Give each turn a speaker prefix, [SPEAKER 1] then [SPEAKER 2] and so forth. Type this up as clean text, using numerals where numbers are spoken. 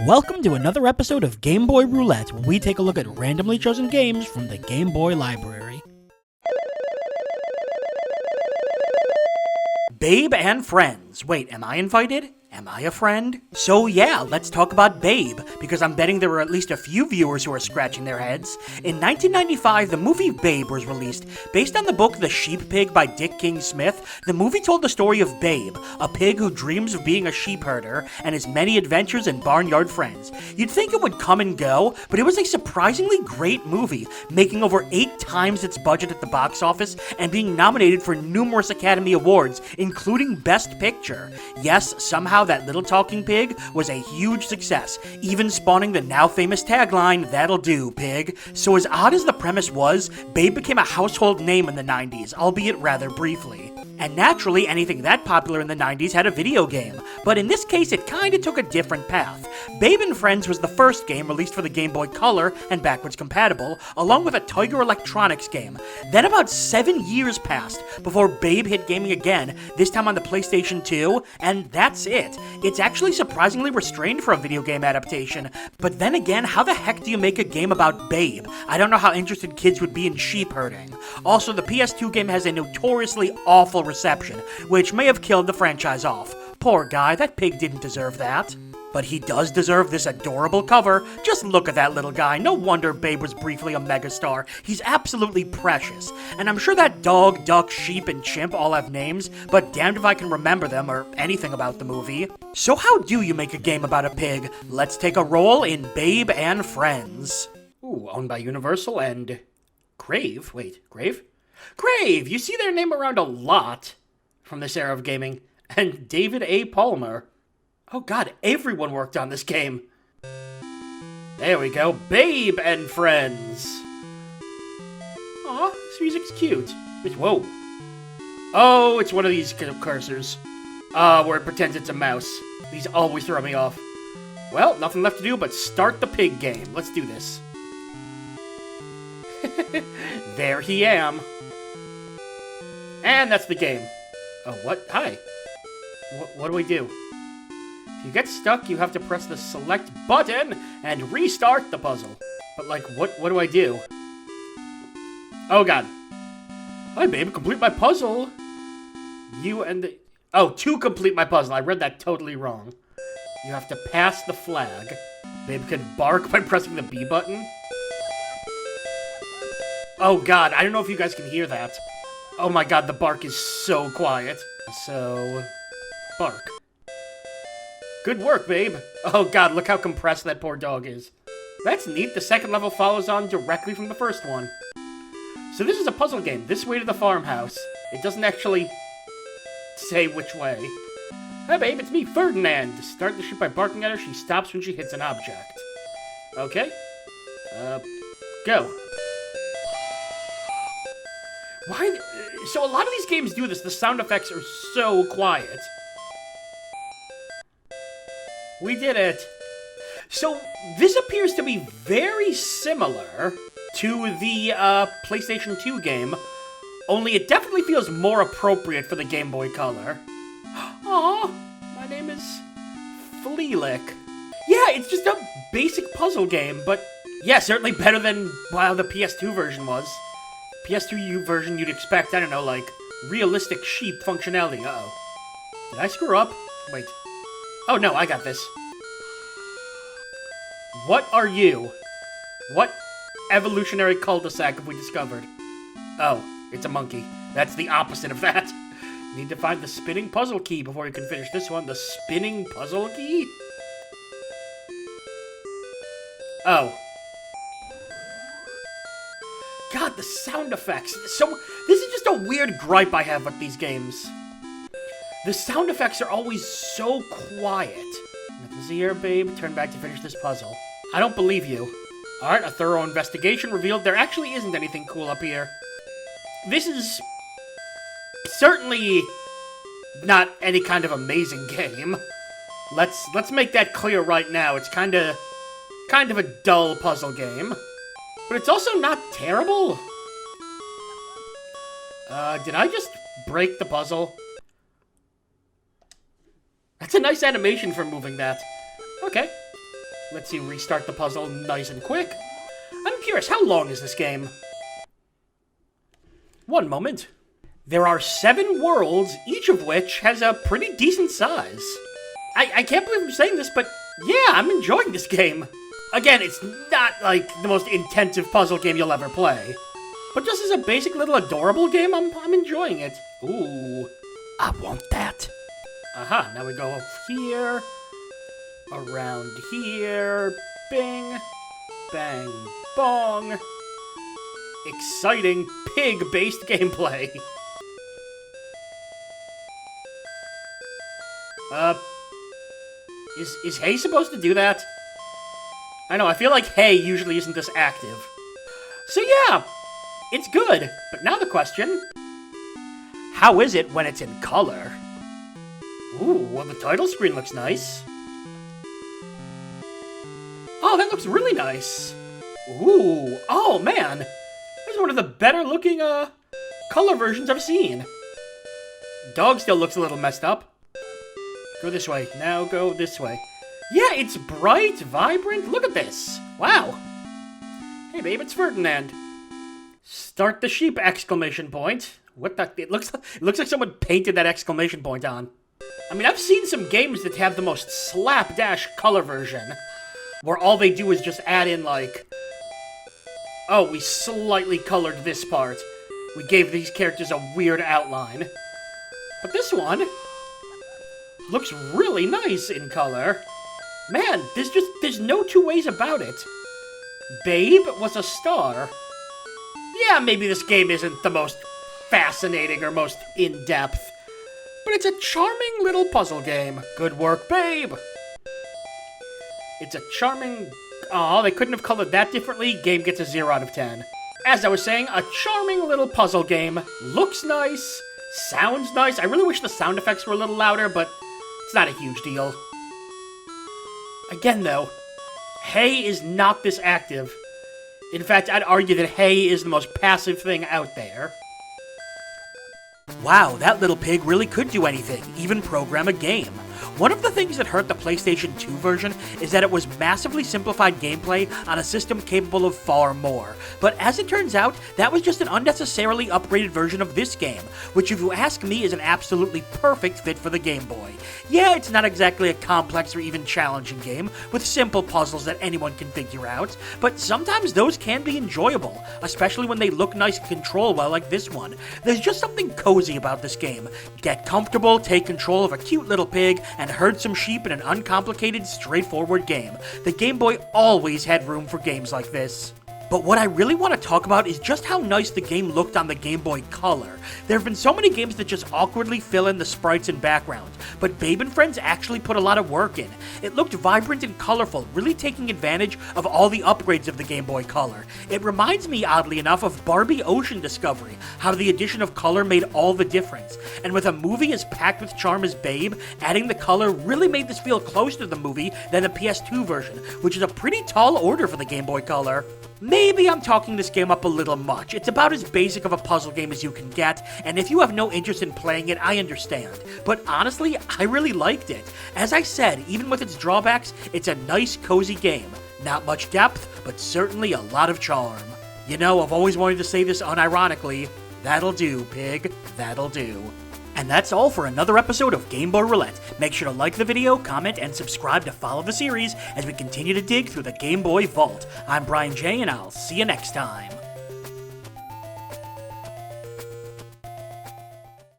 [SPEAKER 1] Welcome to another episode of Game Boy Roulette, where we take a look at randomly chosen games from the Game Boy library. Babe and Friends. Wait, am I invited? Am I a friend? So yeah, let's talk about Babe, because I'm betting there were at least a few viewers who are scratching their heads. In 1995, the movie Babe was released. Based on the book The Sheep Pig by Dick King Smith, the movie told the story of Babe, a pig who dreams of being a sheep herder, and his many adventures and barnyard friends. You'd think it would come and go, but it was a surprisingly great movie, making over 8 times its budget at the box office, and being nominated for numerous Academy Awards, including Best Picture. Yes, somehow that little talking pig was a huge success, even spawning the now famous tagline, "That'll do, pig." So as odd as the premise was, Babe became a household name in the 90s, albeit rather briefly. And naturally, anything that popular in the 90s had a video game, but in this case it kinda took a different path. Babe and Friends was the first game released for the Game Boy Color and backwards compatible, along with a Tiger Electronics game. Then about 7 years passed before Babe hit gaming again, this time on the PlayStation 2, and that's it. It's actually surprisingly restrained for a video game adaptation, but then again, how the heck do you make a game about Babe? I don't know how interested kids would be in sheep herding. Also, the PS2 game has a notoriously awful reception, which may have killed the franchise off. Poor guy, that pig didn't deserve that. But he does deserve this adorable cover. Just look at that little guy. No wonder Babe was briefly a megastar. He's absolutely precious. And I'm sure that dog, duck, sheep, and chimp all have names, but damned if I can remember them or anything about the movie. So how do you make a game about a pig? Let's take a roll in Babe and Friends. Ooh, owned by Universal and... Grave? Wait, Grave? Grave! You see their name around a lot from this era of gaming. And David A. Palmer. Oh god, everyone worked on this game. There we go. Babe and Friends. Aw, this music's cute. Whoa. Oh, it's one of these cursors. Where it pretends it's a mouse. These always throw me off. Well, nothing left to do but start the pig game. Let's do this. There he am. And that's the game. Oh, what? Hi. What do we do? If you get stuck, you have to press the select button and restart the puzzle. But, like, what do I do? Oh, God. Hi, babe. Complete my puzzle. You and the... Oh, to complete my puzzle. I read that totally wrong. You have to pass the flag. Babe can bark by pressing the B button. Oh, God. I don't know if you guys can hear that. Oh, my God. The bark is so quiet. So... bark. Good work, babe. Oh god, look how compressed that poor dog is. That's neat. The second level follows on directly from the first one. So this is a puzzle game. This way to the farmhouse. It doesn't actually say which way. Hi, babe, it's me, Ferdinand. Start the ship by barking at her. She stops when she hits an object. Okay. Go. Why? So a lot of these games do this. The sound effects are so quiet. We did it. So, this appears to be very similar to the PlayStation 2 game, only it definitely feels more appropriate for the Game Boy Color. Aw, my name is Fleelick. Yeah, it's just a basic puzzle game, but yeah, certainly better than, well, the PS2 version was. PS2 version you'd expect, I don't know, like, realistic sheep functionality. Uh-oh. Did I screw up? Wait. Oh, no, I got this. What are you? What evolutionary cul-de-sac have we discovered? Oh, it's a monkey. That's the opposite of that. Need to find the spinning puzzle key before you can finish this one. The spinning puzzle key? Oh. God, the sound effects. So, this is just a weird gripe I have with these games. The sound effects are always so quiet. Nothing's here, babe. Turn back to finish this puzzle. I don't believe you. Alright, a thorough investigation revealed there actually isn't anything cool up here. This is certainly not any kind of amazing game. Let's make that clear right now. It's kind of a dull puzzle game. But it's also not terrible. Did I just break the puzzle? That's a nice animation for moving that. Okay. Let's see, restart the puzzle nice and quick. I'm curious, how long is this game? One moment. There are 7 worlds, each of which has a pretty decent size. I can't believe I'm saying this, but yeah, I'm enjoying this game. Again, it's not like the most intensive puzzle game you'll ever play. But just as a basic little adorable game, I'm enjoying it. Ooh, I want that. Aha, now we go up here, around here, bing, bang, bong. Exciting pig-based gameplay. Is hay supposed to do that? I know, I feel like hay usually isn't this active. So yeah, it's good. But now the question, how is it when it's in color? Ooh, well the title screen looks nice. Oh, that looks really nice. Ooh, oh man. This is one of the better looking, color versions I've seen. Dog still looks a little messed up. Go this way. Now go this way. Yeah, it's bright, vibrant. Look at this. Wow. Hey, babe, it's Ferdinand. Start the sheep! Exclamation point. What the? It looks like someone painted that exclamation point on. I mean, I've seen some games that have the most slapdash color version, where all they do is just add in, like, oh, we slightly colored this part. We gave these characters a weird outline. But this one looks really nice in color. Man, there's no two ways about it. Babe was a star. Yeah, maybe this game isn't the most fascinating or most in-depth, but it's a charming little puzzle game. Good work, Babe. It's a charming... Aw, they couldn't have colored that differently. Game gets a 0 out of 10. As I was saying, a charming little puzzle game. Looks nice. Sounds nice. I really wish the sound effects were a little louder, but it's not a huge deal. Again, though, hay is not this active. In fact, I'd argue that hay is the most passive thing out there. Wow, that little pig really could do anything, even program a game. One of the things that hurt the PlayStation 2 version is that it was massively simplified gameplay on a system capable of far more. But as it turns out, that was just an unnecessarily upgraded version of this game, which if you ask me is an absolutely perfect fit for the Game Boy. Yeah, it's not exactly a complex or even challenging game, with simple puzzles that anyone can figure out, but sometimes those can be enjoyable, especially when they look nice and control well like this one. There's just something cozy about this game. Get comfortable, take control of a cute little pig, and herd some sheep in an uncomplicated, straightforward game. The Game Boy always had room for games like this. But what I really want to talk about is just how nice the game looked on the Game Boy Color. There have been so many games that just awkwardly fill in the sprites and background, but Babe and Friends actually put a lot of work in. It looked vibrant and colorful, really taking advantage of all the upgrades of the Game Boy Color. It reminds me, oddly enough, of Barbie Ocean Discovery, how the addition of color made all the difference. And with a movie as packed with charm as Babe, adding the color really made this feel closer to the movie than the PS2 version, which is a pretty tall order for the Game Boy Color. Maybe I'm talking this game up a little much. It's about as basic of a puzzle game as you can get, and if you have no interest in playing it, I understand. But honestly, I really liked it. As I said, even with its drawbacks, it's a nice, cozy game. Not much depth, but certainly a lot of charm. You know, I've always wanted to say this unironically. That'll do, pig. That'll do. And that's all for another episode of Game Boy Roulette. Make sure to like the video, comment, and subscribe to follow the series as we continue to dig through the Game Boy vault. I'm BrianJ, and I'll see you next time.